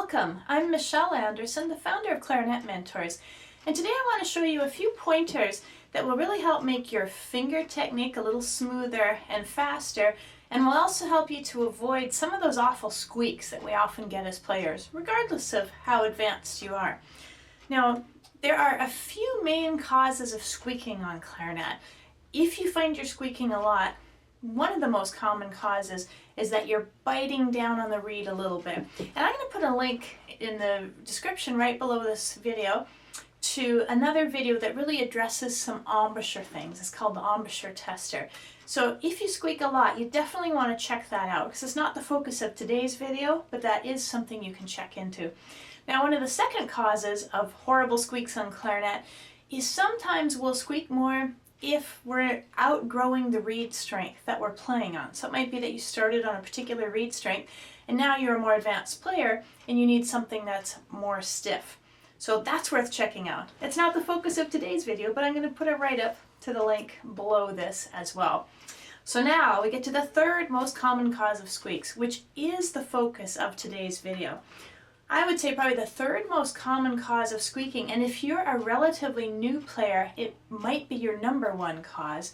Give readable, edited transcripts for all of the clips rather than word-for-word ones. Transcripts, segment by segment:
Welcome, I'm Michelle Anderson, the founder of Clarinet Mentors, and today I want to show you a few pointers that will really help make your finger technique a little smoother and faster, and will also help you to avoid some of those awful squeaks that we often get as players, regardless of how advanced you are. Now, there are a few main causes of squeaking on clarinet. If you find you're squeaking a lot, one of the most common causes is that you're biting down on the reed a little bit. And I'm going to put a link in the description right below this video to another video that really addresses some embouchure things. It's called the embouchure tester. So if you squeak a lot, you definitely want to check that out, because it's not the focus of today's video, but that is something you can check into. Now, one of the second causes of horrible squeaks on clarinet is sometimes we'll squeak more if we're outgrowing the reed strength that we're playing on. So it might be that you started on a particular reed strength and now you're a more advanced player and you need something that's more stiff. So that's worth checking out. It's not the focus of today's video, but I'm going to put it right up to the link below this as well. So now we get to the third most common cause of squeaks, which is the focus of today's video. I would say probably the third most common cause of squeaking, and if you're a relatively new player, it might be your number one cause,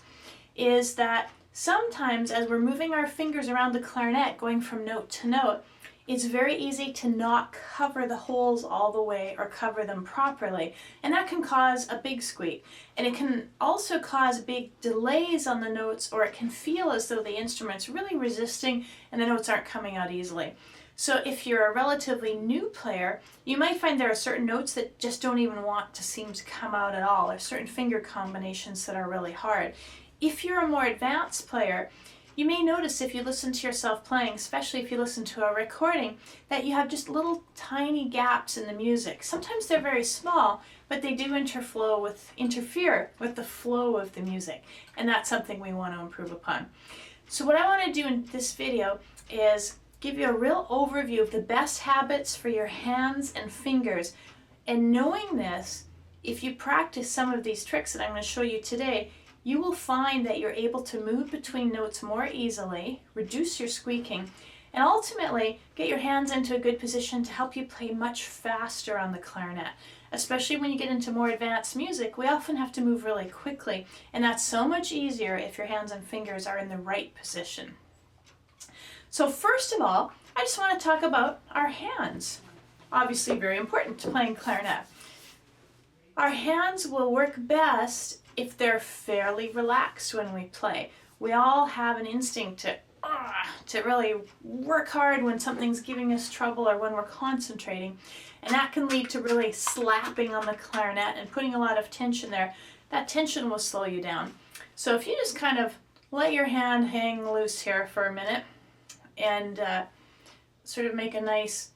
is that sometimes as we're moving our fingers around the clarinet, going from note to note, it's very easy to not cover the holes all the way or cover them properly, and that can cause a big squeak. And it can also cause big delays on the notes, or it can feel as though the instrument's really resisting and the notes aren't coming out easily. So if you're a relatively new player, you might find there are certain notes that just don't even want to seem to come out at all, or certain finger combinations that are really hard. If you're a more advanced player, you may notice if you listen to yourself playing, especially if you listen to a recording, that you have just little tiny gaps in the music. Sometimes they're very small, but they do interfere with the flow of the music, and that's something we want to improve upon. So what I want to do in this video is give you a real overview of the best habits for your hands and fingers. And knowing this, if you practice some of these tricks that I'm going to show you today, you will find that you're able to move between notes more easily, reduce your squeaking, and ultimately get your hands into a good position to help you play much faster on the clarinet. Especially when you get into more advanced music, we often have to move really quickly, and that's so much easier if your hands and fingers are in the right position. So first of all, I just want to talk about our hands. Obviously very important to playing clarinet. Our hands will work best if they're fairly relaxed when we play. We all have an instinct to really work hard when something's giving us trouble or when we're concentrating, and that can lead to really slapping on the clarinet and putting a lot of tension there. That tension will slow you down. So if you just kind of let your hand hang loose here for a minute, and sort of make a nice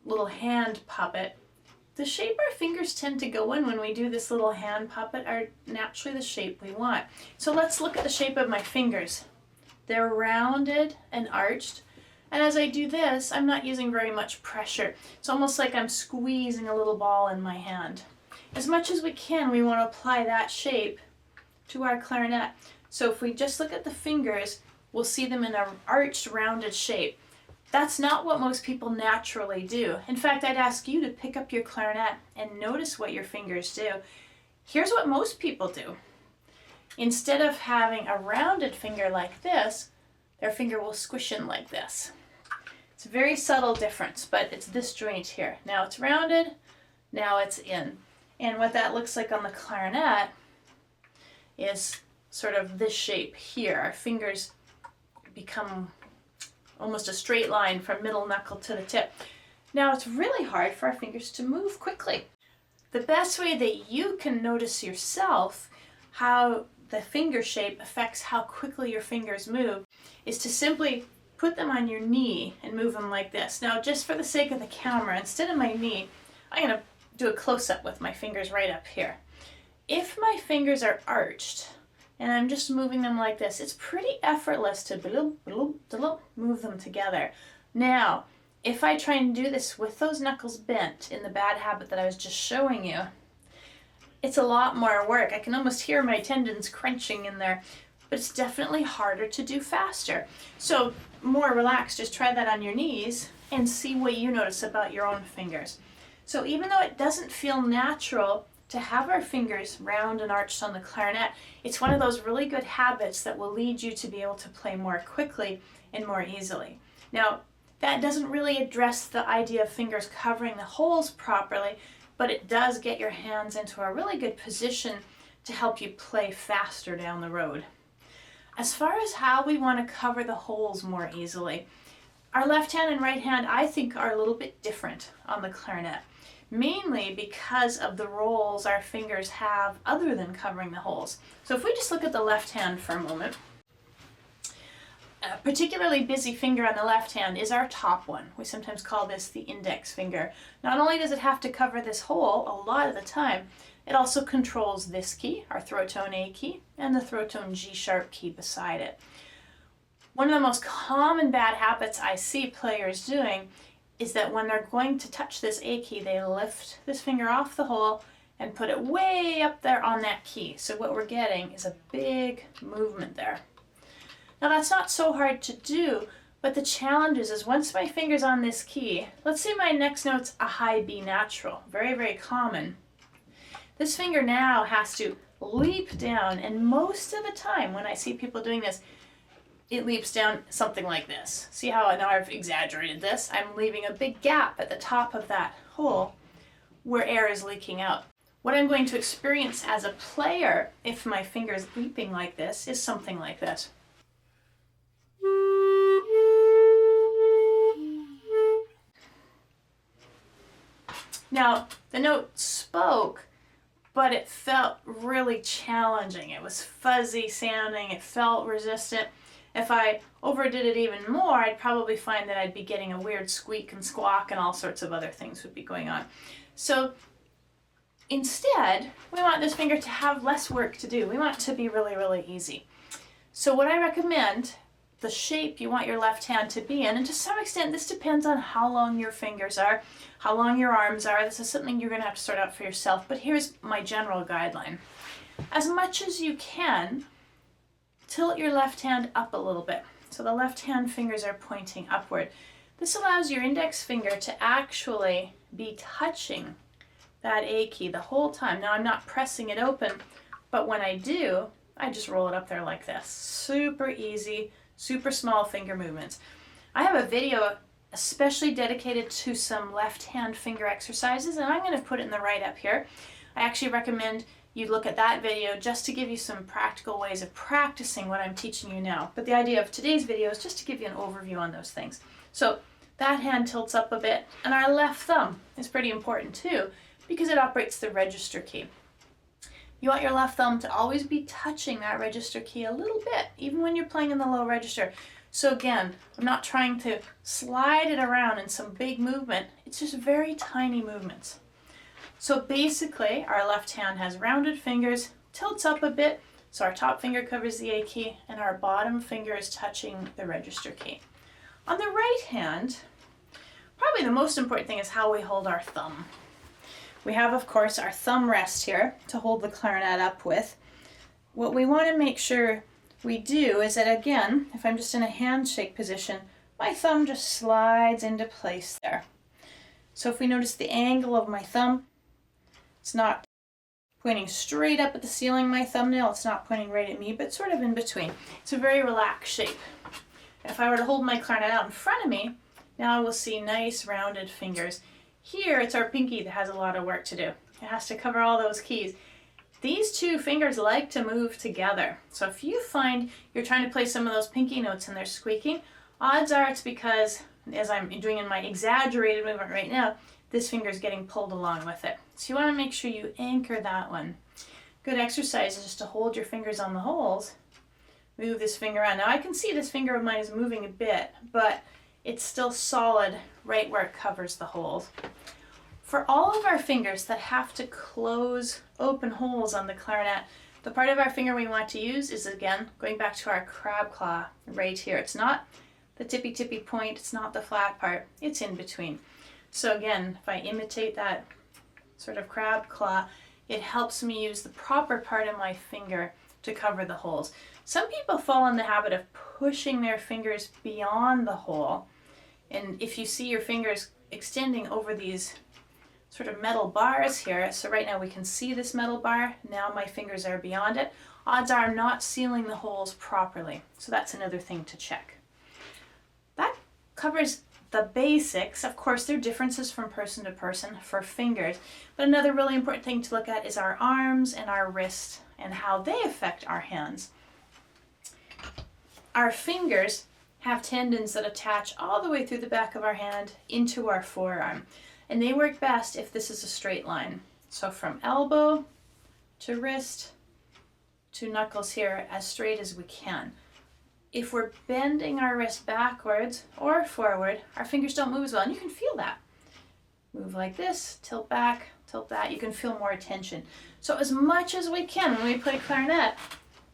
little hand puppet. The shape our fingers tend to go in when we do this little hand puppet are naturally the shape we want. So let's look at the shape of my fingers. They're rounded and arched, and as I do this, I'm not using very much pressure. It's almost like I'm squeezing a little ball in my hand. As much as we can, we want to apply that shape to our clarinet. So if we just look at the fingers, we'll see them in an arched, rounded shape. That's not what most people naturally do. In fact, I'd ask you to pick up your clarinet and notice what your fingers do. Here's what most people do. Instead of having a rounded finger like this, their finger will squish in like this. It's a very subtle difference, but it's this joint here. Now it's rounded, now it's in. And what that looks like on the clarinet is sort of this shape here. Our fingers become almost a straight line from middle knuckle to the tip. Now it's really hard for our fingers to move quickly. The best way that you can notice yourself how the finger shape affects how quickly your fingers move is to simply put them on your knee and move them like this. Now, just for the sake of the camera, instead of my knee, I'm going to do a close-up with my fingers right up here. If my fingers are arched, and I'm just moving them like this, it's pretty effortless to move them together. Now, if I try and do this with those knuckles bent in the bad habit that I was just showing you, it's a lot more work. I can almost hear my tendons crunching in there. but it's definitely harder to do faster. So more relaxed, just try that on your knees and see what you notice about your own fingers. So even though it doesn't feel natural to have our fingers round and arched on the clarinet, it's one of those really good habits that will lead you to be able to play more quickly and more easily. Now, that doesn't really address the idea of fingers covering the holes properly, but it does get your hands into a really good position to help you play faster down the road. As far as how we want to cover the holes more easily, our left hand and right hand, I think, are a little bit different on the clarinet, mainly because of the roles our fingers have other than covering the holes. So if we just look at the left hand for a moment, a particularly busy finger on the left hand is our top one. We sometimes call this the index finger. Not only does it have to cover this hole a lot of the time, it also controls this key, our throat tone A key, and the throat tone G sharp key beside it. One of the most common bad habits I see players doing is that when they're going to touch this A key, they lift this finger off the hole and put it way up there on that key. So what we're getting is a big movement there. Now that's not so hard to do, but the challenge is once my finger's on this key, let's say my next note's a high B natural, very, very common. This finger now has to leap down, and most of the time when I see people doing this, it leaps down something like this. See how now I've exaggerated this? I'm leaving a big gap at the top of that hole where air is leaking out. What I'm going to experience as a player, if my finger is leaping like this, is something like this. Now, the note spoke, but it felt really challenging. It was fuzzy sounding, it felt resistant. If I overdid it even more, I'd probably find that I'd be getting a weird squeak and squawk and all sorts of other things would be going on. So instead, we want this finger to have less work to do. We want it to be really, really easy. So what I recommend, the shape you want your left hand to be in, and to some extent this depends on how long your fingers are, how long your arms are. This is something you're going to have to sort out for yourself, but here's my general guideline. As much as you can, tilt your left hand up a little bit. So the left hand fingers are pointing upward. This allows your index finger to actually be touching that A key the whole time. Now I'm not pressing it open, but when I do, I just roll it up there like this. Super easy, super small finger movements. I have a video especially dedicated to some left hand finger exercises, and I'm going to put it in the write-up here. I actually recommend you look at that video just to give you some practical ways of practicing what I'm teaching you now. But the idea of today's video is just to give you an overview on those things. So that hand tilts up a bit, and our left thumb is pretty important too because it operates the register key. You want your left thumb to always be touching that register key a little bit, even when you're playing in the low register. So again, I'm not trying to slide it around in some big movement. It's just very tiny movements. So basically, our left hand has rounded fingers, tilts up a bit, so our top finger covers the A key, and our bottom finger is touching the register key. On the right hand, probably the most important thing is how we hold our thumb. We have, of course, our thumb rest here to hold the clarinet up with. What we want to make sure we do is that, again, if I'm just in a handshake position, my thumb just slides into place there. So if we notice the angle of my thumb, it's not pointing straight up at the ceiling, my thumbnail, it's not pointing right at me, but sort of in between. It's a very relaxed shape. If I were to hold my clarinet out in front of me, now we'll see nice rounded fingers. Here, it's our pinky that has a lot of work to do. It has to cover all those keys. These two fingers like to move together. So if you find you're trying to play some of those pinky notes and they're squeaking, odds are it's because, as I'm doing in my exaggerated movement right now, this finger is getting pulled along with it. So you want to make sure you anchor that one. Good exercise is just to hold your fingers on the holes, move this finger around. Now I can see this finger of mine is moving a bit, but it's still solid right where it covers the holes. For all of our fingers that have to close open holes on the clarinet, the part of our finger we want to use is, again, going back to our crab claw right here. It's not the tippy point, it's not the flat part, it's in between. So again, if I imitate that sort of crab claw, it helps me use the proper part of my finger to cover the holes. Some people fall in the habit of pushing their fingers beyond the hole. And if you see your fingers extending over these sort of metal bars here, so right now we can see this metal bar, now my fingers are beyond it, odds are I'm not sealing the holes properly. So that's another thing to check. That covers the basics. Of course, there are differences from person to person for fingers, but another really important thing to look at is our arms and our wrists and how they affect our hands. Our fingers have tendons that attach all the way through the back of our hand into our forearm, and they work best if this is a straight line. So from elbow to wrist to knuckles here, as straight as we can. If we're bending our wrist backwards or forward, our fingers don't move as well, and you can feel that. Move like this, tilt back, tilt that, you can feel more tension. So as much as we can when we play clarinet,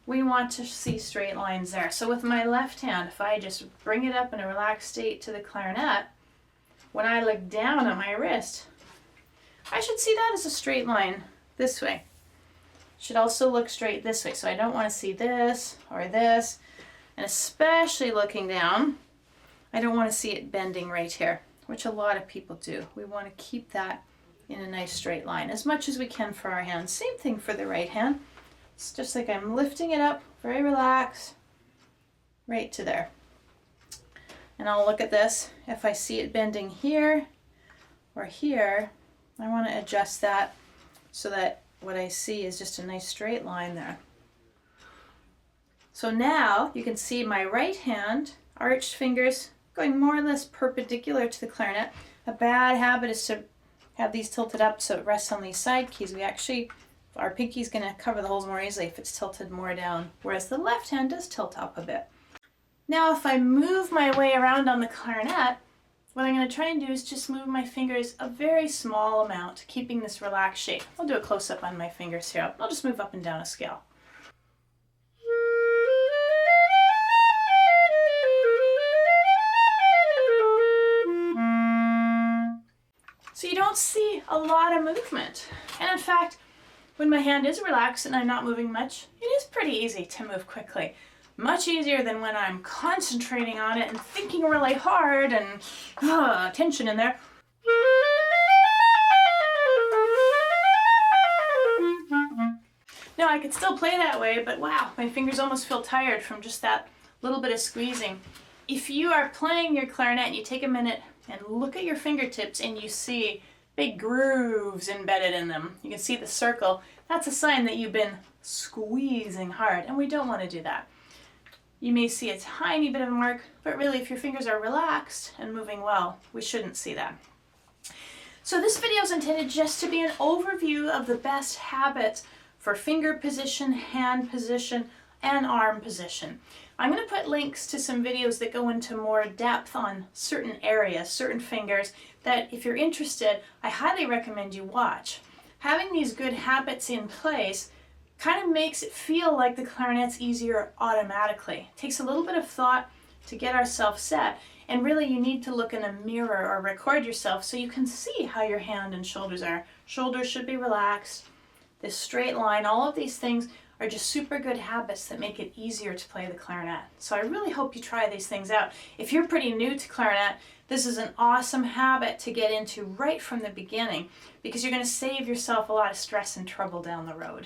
we want to see straight lines there. So with my left hand, if I just bring it up in a relaxed state to the clarinet, when I look down at my wrist, I should see that as a straight line this way. Should also look straight this way. So I don't want to see this or this. And especially looking down, I don't want to see it bending right here, which a lot of people do. We want to keep that in a nice straight line as much as we can for our hands. Same thing for the right hand. It's just like I'm lifting it up, very relaxed, right to there. And I'll look at this. If I see it bending here or here, I want to adjust that so that what I see is just a nice straight line there. So now you can see my right hand, arched fingers going more or less perpendicular to the clarinet. A bad habit is to have these tilted up so it rests on these side keys. Our pinky's going to cover the holes more easily if it's tilted more down, whereas the left hand does tilt up a bit. Now if I move my way around on the clarinet, what I'm going to try and do is just move my fingers a very small amount, keeping this relaxed shape. I'll do a close-up on my fingers here. I'll just move up and down a scale. So you don't see a lot of movement. And in fact, when my hand is relaxed and I'm not moving much, it is pretty easy to move quickly. Much easier than when I'm concentrating on it and thinking really hard and tension in there. Now I could still play that way, but wow, my fingers almost feel tired from just that little bit of squeezing. If you are playing your clarinet and you take a minute and look at your fingertips and you see big grooves embedded in them, you can see the circle, that's a sign that you've been squeezing hard, and we don't want to do that. You may see a tiny bit of a mark, but really if your fingers are relaxed and moving well, we shouldn't see that. So this video is intended just to be an overview of the best habits for finger position, hand position, and arm position. I'm going to put links to some videos that go into more depth on certain areas, certain fingers, that if you're interested, I highly recommend you watch. Having these good habits in place kind of makes it feel like the clarinet's easier automatically. It takes a little bit of thought to get ourselves set, and really you need to look in a mirror or record yourself so you can see how your hand and shoulders are. Shoulders should be relaxed, this straight line, all of these things are just super good habits that make it easier to play the clarinet. So I really hope you try these things out. If you're pretty new to clarinet, this is an awesome habit to get into right from the beginning because you're going to save yourself a lot of stress and trouble down the road.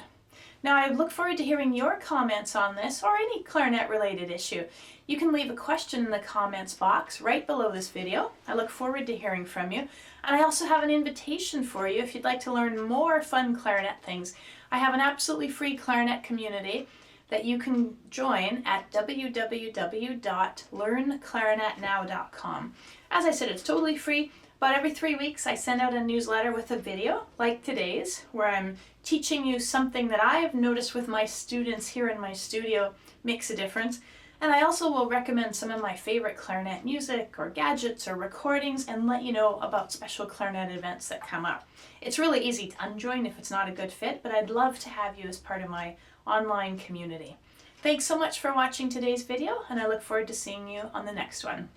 Now I look forward to hearing your comments on this or any clarinet related issue. You can leave a question in the comments box right below this video. I look forward to hearing from you. And I also have an invitation for you if you'd like to learn more fun clarinet things. I have an absolutely free clarinet community that you can join at www.learnclarinetnow.com. As I said, it's totally free, but every 3 weeks I send out a newsletter with a video like today's where I'm teaching you something that I have noticed with my students here in my studio makes a difference. And I also will recommend some of my favorite clarinet music or gadgets or recordings and let you know about special clarinet events that come up. It's really easy to unjoin if it's not a good fit, but I'd love to have you as part of my online community. Thanks so much for watching today's video, and I look forward to seeing you on the next one.